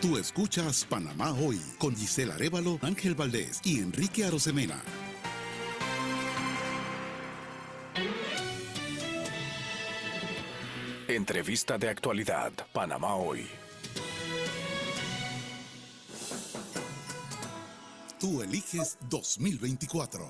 Tú escuchas Panamá Hoy con Gisela Arévalo, Ángel Valdés y Enrique Arosemena. Entrevista de actualidad, Panamá Hoy. Tú eliges 2024.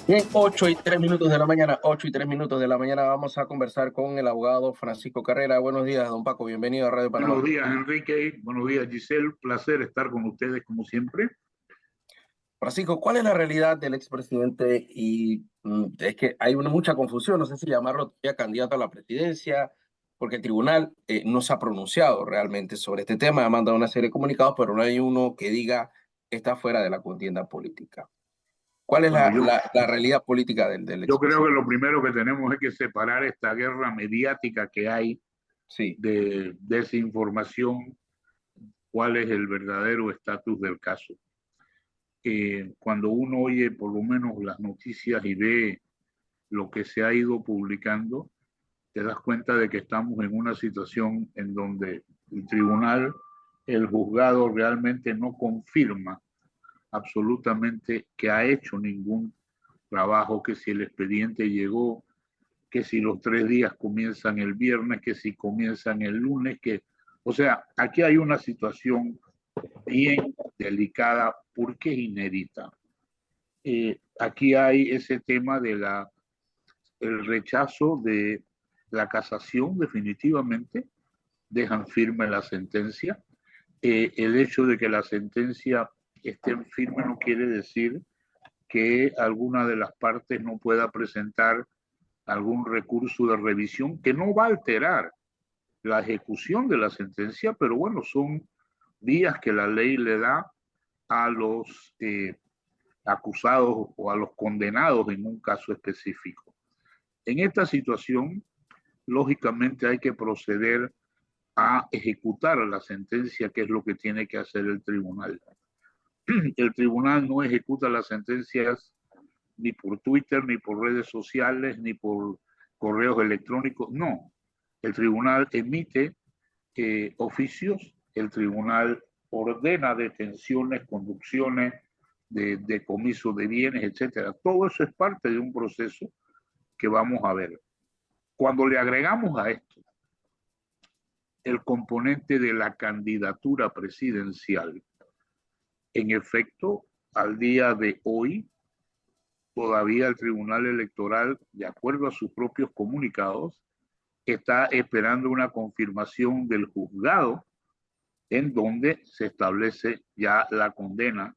Bien, 8:03 de la mañana, 8:03 de la mañana, vamos a conversar con el abogado Francisco Carrera. Buenos días, don Paco, bienvenido a Radio Panamá. Buenos días, Enrique, buenos días, Giselle, placer estar con ustedes como siempre. Francisco, ¿cuál es la realidad del expresidente? Y es que hay mucha confusión, no sé si llamarlo ya candidato a la presidencia, porque el tribunal no se ha pronunciado realmente sobre este tema, ha mandado una serie de comunicados, pero no hay uno que diga está fuera de la contienda política. ¿Cuál es la realidad política del Yo expresidente? creo que lo primero que tenemos es que separar esta guerra mediática que hay de desinformación, cuál es el verdadero estatus del caso. Cuando uno oye por lo menos las noticias y ve lo que se ha ido publicando, te das cuenta de que estamos en una situación en donde el tribunal, el juzgado realmente no confirma absolutamente que ha hecho ningún trabajo, que si el expediente llegó, que si los 3 días comienzan el viernes, que si comienzan el lunes, o sea, aquí hay una situación bien delicada porque es inédita. Aquí hay ese tema de el rechazo de la casación, definitivamente, dejan firme la sentencia. El hecho de que la sentencia esté firme no quiere decir que alguna de las partes no pueda presentar algún recurso de revisión que no va a alterar la ejecución de la sentencia, pero bueno, son vías que la ley le da a los acusados o a los condenados en un caso específico. En esta situación, lógicamente hay que proceder a ejecutar la sentencia, que es lo que tiene que hacer el tribunal. El tribunal no ejecuta las sentencias ni por Twitter, ni por redes sociales, ni por correos electrónicos, no. El tribunal emite oficios, el tribunal ordena detenciones, conducciones, decomiso de bienes, etcétera. Todo eso es parte de un proceso que vamos a ver. Cuando le agregamos a esto el componente de la candidatura presidencial, en efecto, al día de hoy, todavía el Tribunal Electoral, de acuerdo a sus propios comunicados, está esperando una confirmación del juzgado en donde se establece ya la condena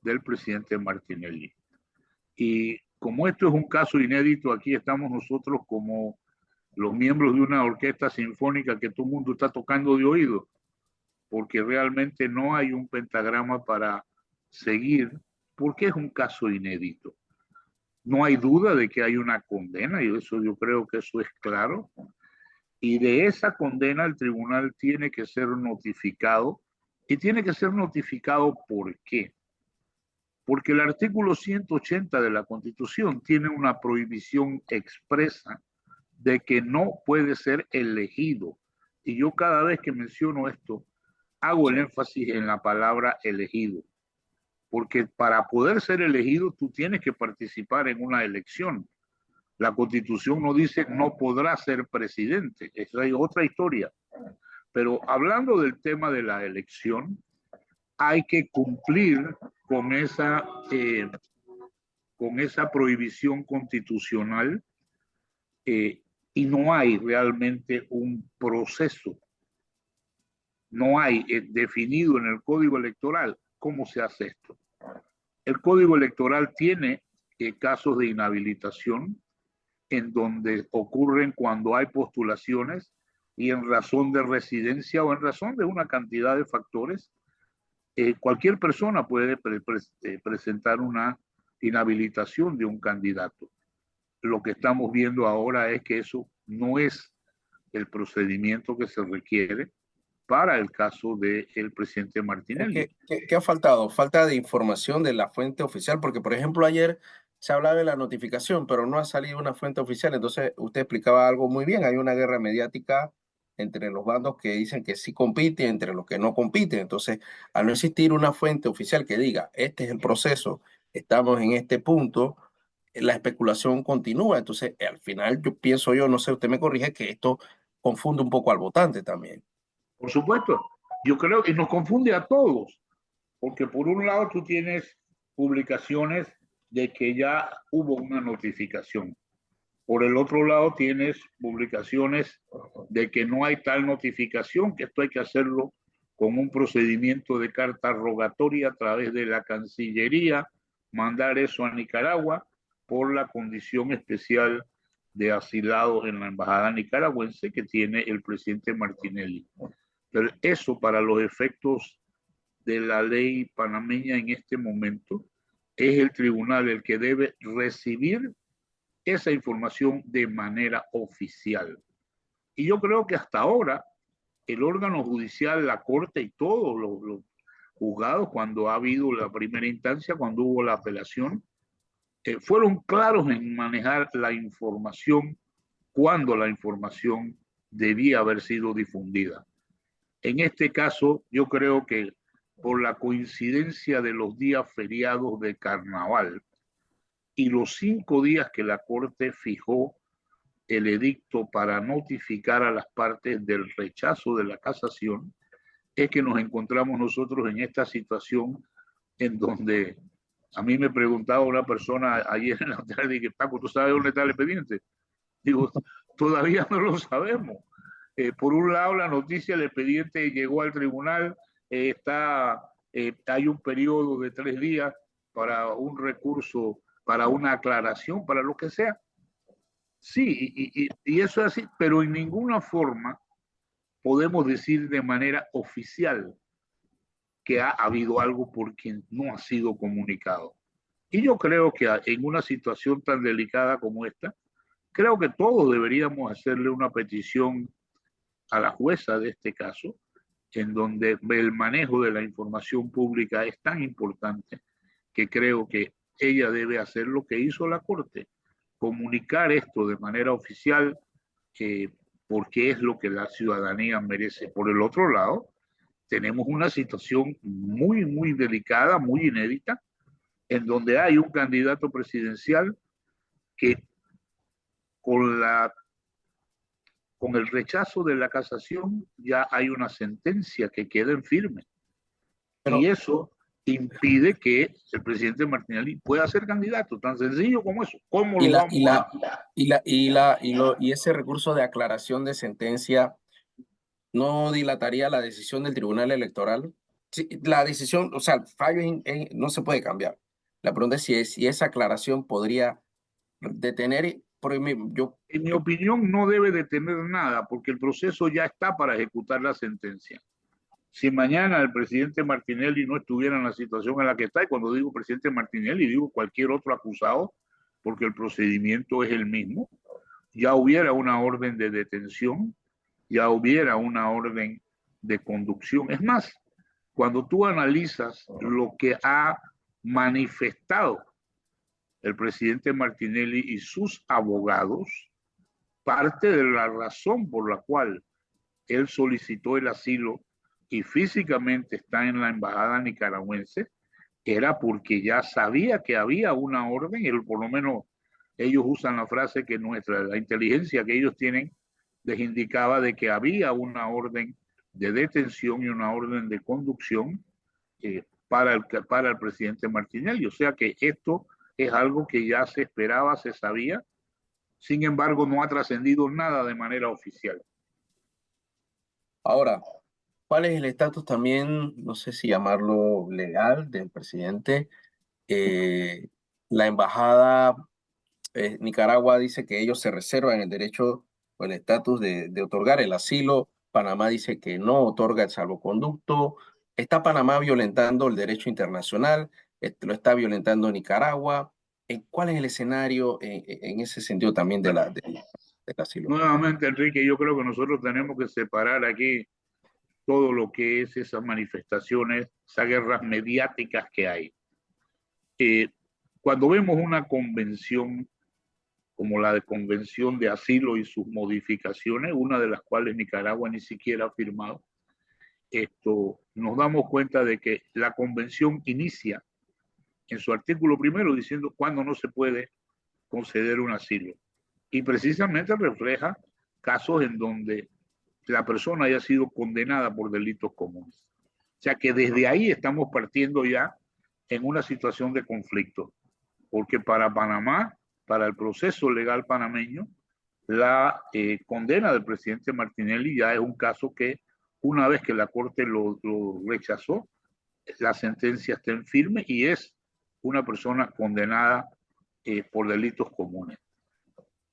del presidente Martinelli. Y como esto es un caso inédito, aquí estamos nosotros como los miembros de una orquesta sinfónica que todo el mundo está tocando de oído, porque realmente no hay un pentagrama para seguir, porque es un caso inédito. No hay duda de que hay una condena, y eso yo creo que eso es claro. Y de esa condena el tribunal tiene que ser notificado. ¿Y tiene que ser notificado por qué? Porque el artículo 180 de la Constitución tiene una prohibición expresa de que no puede ser elegido. Y yo cada vez que menciono esto, hago el énfasis en la palabra elegido. Porque para poder ser elegido tú tienes que participar en una elección. La Constitución no dice no podrá ser presidente, esa es otra historia. Pero hablando del tema de la elección, hay que cumplir con esa prohibición constitucional y no hay realmente un proceso. No hay definido en el Código Electoral cómo se hace esto. El Código Electoral tiene casos de inhabilitación en donde ocurren cuando hay postulaciones y en razón de residencia o en razón de una cantidad de factores, cualquier persona puede presentar una inhabilitación de un candidato. Lo que estamos viendo ahora es que eso no es el procedimiento que se requiere. para el caso del presidente Martinelli. ¿Qué ha faltado? Falta de información de la fuente oficial, porque por ejemplo ayer se hablaba de la notificación, pero no ha salido una fuente oficial. Entonces usted explicaba algo muy bien, hay una guerra mediática entre los bandos que dicen que sí compiten, entre los que no compiten. Entonces, al no existir una fuente oficial que diga, este es el proceso, estamos en este punto, la especulación continúa. Entonces, al final yo pienso yo, no sé, usted me corrige, que esto confunde un poco al votante también. Por supuesto, yo creo que nos confunde a todos, porque por un lado tú tienes publicaciones de que ya hubo una notificación. Por el otro lado tienes publicaciones de que no hay tal notificación, que esto hay que hacerlo con un procedimiento de carta rogatoria a través de la Cancillería, mandar eso a Nicaragua por la condición especial de asilado en la embajada nicaragüense que tiene el presidente Martinelli. Pero eso, para los efectos de la ley panameña en este momento, es el tribunal el que debe recibir esa información de manera oficial. Y yo creo que hasta ahora el órgano judicial, la corte y todos los juzgados, cuando ha habido la primera instancia, cuando hubo la apelación, fueron claros en manejar la información cuando la información debía haber sido difundida. En este caso, yo creo que por la coincidencia de los días feriados de carnaval y los 5 días que la Corte fijó el edicto para notificar a las partes del rechazo de la casación, es que nos encontramos nosotros en esta situación en donde a mí me preguntaba una persona ayer en la tarde, que Paco, ¿tú sabes dónde está el expediente? Digo, todavía no lo sabemos. Por un lado, la noticia del expediente llegó al tribunal, hay un periodo de 3 días para un recurso, para una aclaración, para lo que sea. Sí, y eso es así, pero en ninguna forma podemos decir de manera oficial que ha habido algo por quien no ha sido comunicado. Y yo creo que en una situación tan delicada como esta, creo que todos deberíamos hacerle una petición a la jueza de este caso, en donde el manejo de la información pública es tan importante que creo que ella debe hacer lo que hizo la Corte, comunicar esto de manera oficial, porque es lo que la ciudadanía merece. Por el otro lado, tenemos una situación muy, muy delicada, muy inédita, en donde hay un candidato presidencial que con el rechazo de la casación ya hay una sentencia que queda en firme. Y eso impide que el presidente Martinelli pueda ser candidato, tan sencillo como eso. ¿Cómo lo vamos y ese recurso de aclaración de sentencia no dilataría la decisión del Tribunal Electoral? Sí, la decisión, o sea, el fallo no se puede cambiar. La pregunta es si esa aclaración podría detener. En mi opinión, no debe detener nada, porque el proceso ya está para ejecutar la sentencia. Si mañana el presidente Martinelli no estuviera en la situación en la que está, y cuando digo presidente Martinelli, digo cualquier otro acusado, porque el procedimiento es el mismo, ya hubiera una orden de detención, ya hubiera una orden de conducción. Es más, cuando tú analizas lo que ha manifestado el presidente Martinelli y sus abogados, parte de la razón por la cual él solicitó el asilo y físicamente está en la embajada nicaragüense, era porque ya sabía que había una orden, y por lo menos ellos usan la frase que la inteligencia que ellos tienen les indicaba de que había una orden de detención y una orden de conducción para el presidente Martinelli. O sea que esto es algo que ya se esperaba, se sabía, sin embargo no ha trascendido nada de manera oficial. Ahora, ¿cuál es el estatus también, no sé si llamarlo legal, del presidente? La embajada Nicaragua dice que ellos se reservan el derecho o el estatus de otorgar el asilo. Panamá dice que no otorga el salvoconducto. ¿Está Panamá violentando el derecho internacional? ¿Lo está violentando Nicaragua? ¿Cuál es el escenario en ese sentido también del asilo? Nuevamente, Enrique, yo creo que nosotros tenemos que separar aquí todo lo que es esas manifestaciones, esas guerras mediáticas que hay. Cuando vemos una convención como la de Convención de Asilo y sus modificaciones, una de las cuales Nicaragua ni siquiera ha firmado, nos damos cuenta de que la convención inicia en su artículo primero diciendo cuándo no se puede conceder un asilo. Y precisamente refleja casos en donde la persona haya sido condenada por delitos comunes. O sea que desde ahí estamos partiendo ya en una situación de conflicto, porque para Panamá, para el proceso legal panameño, la condena del presidente Martinelli ya es un caso que una vez que la Corte lo rechazó, la sentencia está en firme y es una persona condenada por delitos comunes.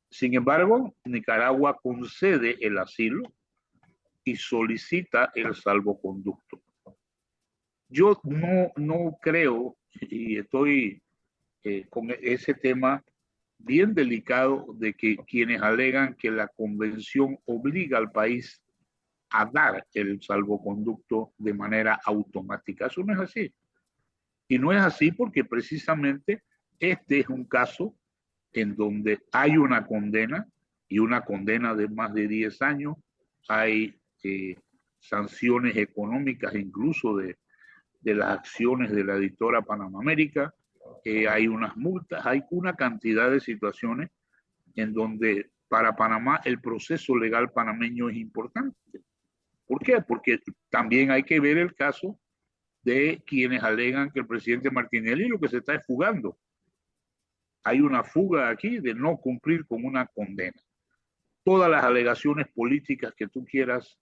Sin embargo, Nicaragua concede el asilo y solicita el salvoconducto. Yo no creo, y estoy con ese tema bien delicado de que quienes alegan que la convención obliga al país a dar el salvoconducto de manera automática. Eso no es así. Y no es así porque precisamente este es un caso en donde hay una condena y una condena de más de 10 años. Hay sanciones económicas incluso de las acciones de la editora Panamá América. Hay unas multas, hay una cantidad de situaciones en donde para Panamá el proceso legal panameño es importante. ¿Por qué? Porque también hay que ver el caso de quienes alegan que el presidente Martinelli lo que se está es fugando. Hay una fuga aquí de no cumplir con una condena. Todas las alegaciones políticas que tú quieras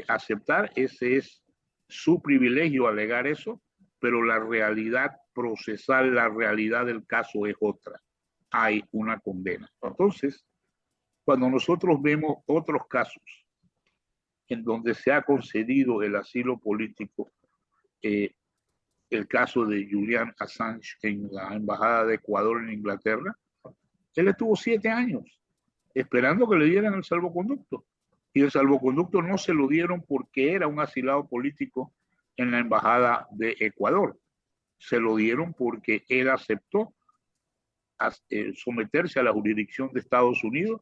aceptar, ese es su privilegio alegar eso, pero la realidad procesal, la realidad del caso es otra. Hay una condena. Entonces, cuando nosotros vemos otros casos en donde se ha concedido el asilo político, el caso de Julian Assange en la Embajada de Ecuador en Inglaterra, él estuvo 7 años esperando que le dieran el salvoconducto. Y el salvoconducto no se lo dieron porque era un asilado político en la Embajada de Ecuador. Se lo dieron porque él aceptó someterse a la jurisdicción de Estados Unidos,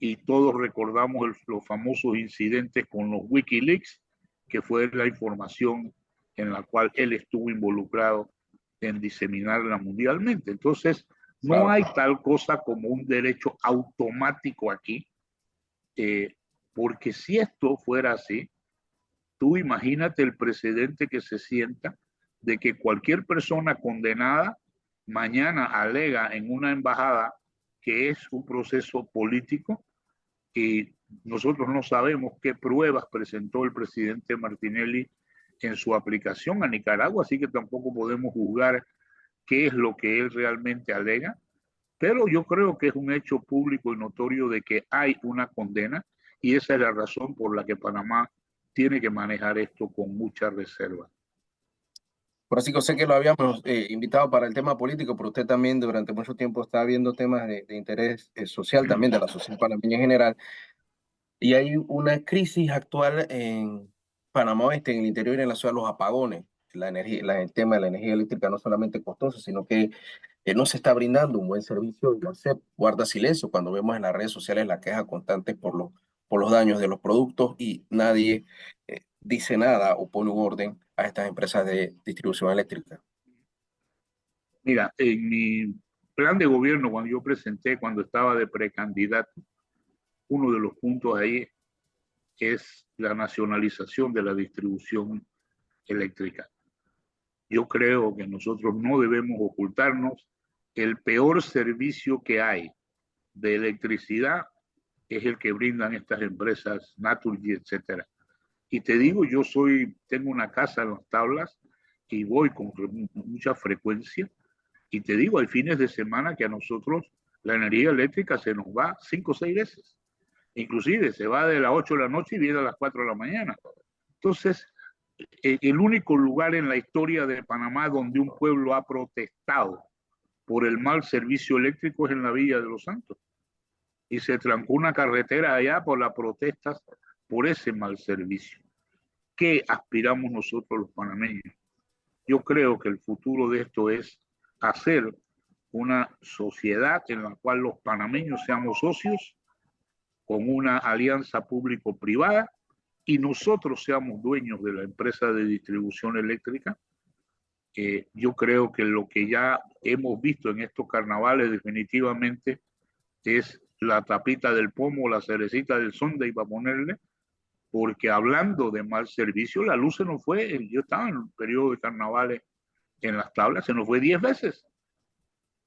y todos recordamos los famosos incidentes con los Wikileaks, que fue la información en la cual él estuvo involucrado en diseminarla mundialmente. Entonces, no hay tal cosa como un derecho automático aquí, porque si esto fuera así, tú imagínate el precedente que se sienta de que cualquier persona condenada mañana alega en una embajada que es un proceso político, y nosotros no sabemos qué pruebas presentó el presidente Martinelli en su aplicación a Nicaragua, así que tampoco podemos juzgar qué es lo que él realmente alega, pero yo creo que es un hecho público y notorio de que hay una condena, y esa es la razón por la que Panamá tiene que manejar esto con mucha reserva. Francisco, sé que lo habíamos invitado para el tema político, pero usted también durante mucho tiempo está viendo temas de interés social también, de la sociedad panameña en general, y hay una crisis actual en Panamá Oeste, en el interior y en la ciudad, los apagones. El tema de la energía eléctrica no solamente costoso, sino que no se está brindando un buen servicio, y se guarda silencio cuando vemos en las redes sociales la queja constante por los daños de los productos, y nadie dice nada o pone un orden a estas empresas de distribución eléctrica. Mira, en mi plan de gobierno, cuando yo presenté, cuando estaba de precandidato, uno de los puntos ahí es la nacionalización de la distribución eléctrica. Yo creo que nosotros no debemos ocultarnos. El peor servicio que hay de electricidad es el que brindan estas empresas, Naturgy, etcétera. Y te digo, yo tengo una casa en Las Tablas y voy con mucha frecuencia, y te digo, hay fines de semana que a nosotros la energía eléctrica se nos va 5 o 6 veces. Inclusive se va de las 8 de la noche y viene a las 4 de la mañana. Entonces, el único lugar en la historia de Panamá donde un pueblo ha protestado por el mal servicio eléctrico es en la Villa de los Santos. Y se trancó una carretera allá por las protestas por ese mal servicio. qué aspiramos nosotros los panameños. Yo creo que el futuro de esto es hacer una sociedad en la cual los panameños seamos socios con una alianza público-privada y nosotros seamos dueños de la empresa de distribución eléctrica. Yo creo que lo que ya hemos visto en estos carnavales definitivamente es la tapita del pomo, la cerecita del sundae para ponerle, porque hablando de mal servicio, la luz se nos fue, yo estaba en un periodo de carnavales en las tablas, se nos fue 10 veces.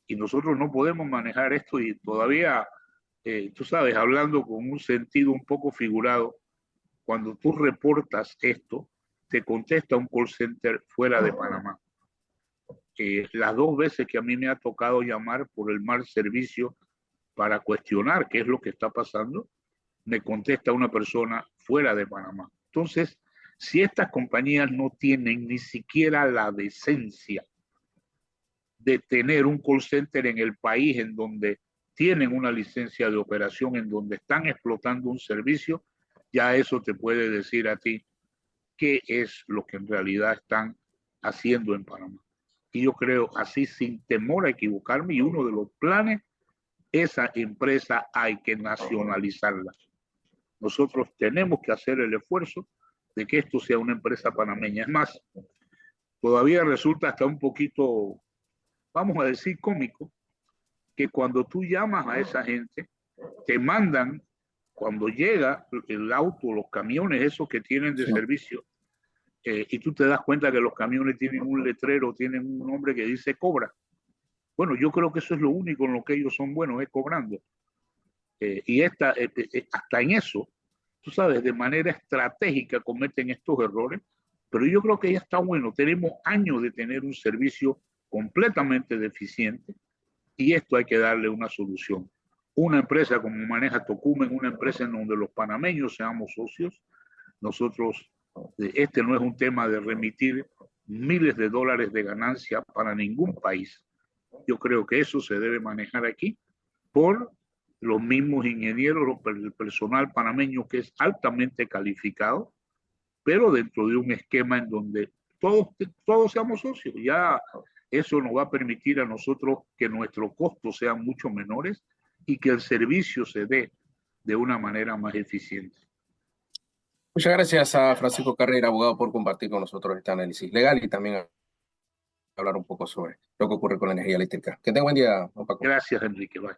Y nosotros no podemos manejar esto y todavía, tú sabes, hablando con un sentido un poco figurado, cuando tú reportas esto, te contesta un call center fuera de Panamá. Las 2 veces que a mí me ha tocado llamar por el mal servicio para cuestionar qué es lo que está pasando, me contesta una persona fuera de Panamá. Entonces, si estas compañías no tienen ni siquiera la decencia de tener un call center en el país en donde tienen una licencia de operación, en donde están explotando un servicio, ya eso te puede decir a ti qué es lo que en realidad están haciendo en Panamá. Y yo creo, así sin temor a equivocarme, y uno de los planes, esa empresa hay que nacionalizarla. Nosotros tenemos que hacer el esfuerzo de que esto sea una empresa panameña. Es más, todavía resulta hasta un poquito, vamos a decir, cómico, que cuando tú llamas a esa gente, te mandan, cuando llega el auto, los camiones, esos que tienen de servicio, y tú te das cuenta que los camiones tienen un letrero, tienen un nombre que dice cobra. Bueno, yo creo que eso es lo único en lo que ellos son buenos, es cobrando. Y hasta en eso, tú sabes, de manera estratégica cometen estos errores, pero yo creo que ya está bueno. Tenemos años de tener un servicio completamente deficiente y esto hay que darle una solución. Una empresa como maneja Tocumen, una empresa en donde los panameños seamos socios, nosotros, este no es un tema de remitir miles de dólares de ganancia para ningún país. Yo creo que eso se debe manejar aquí por los mismos ingenieros, el personal panameño que es altamente calificado, pero dentro de un esquema en donde todos seamos socios. Ya eso nos va a permitir a nosotros que nuestros costos sean mucho menores y que el servicio se dé de una manera más eficiente. Muchas gracias a Francisco Carrera, abogado, por compartir con nosotros este análisis legal y también hablar un poco sobre lo que ocurre con la energía eléctrica. Que tenga buen día, don Paco. Gracias, Enrique. Bye.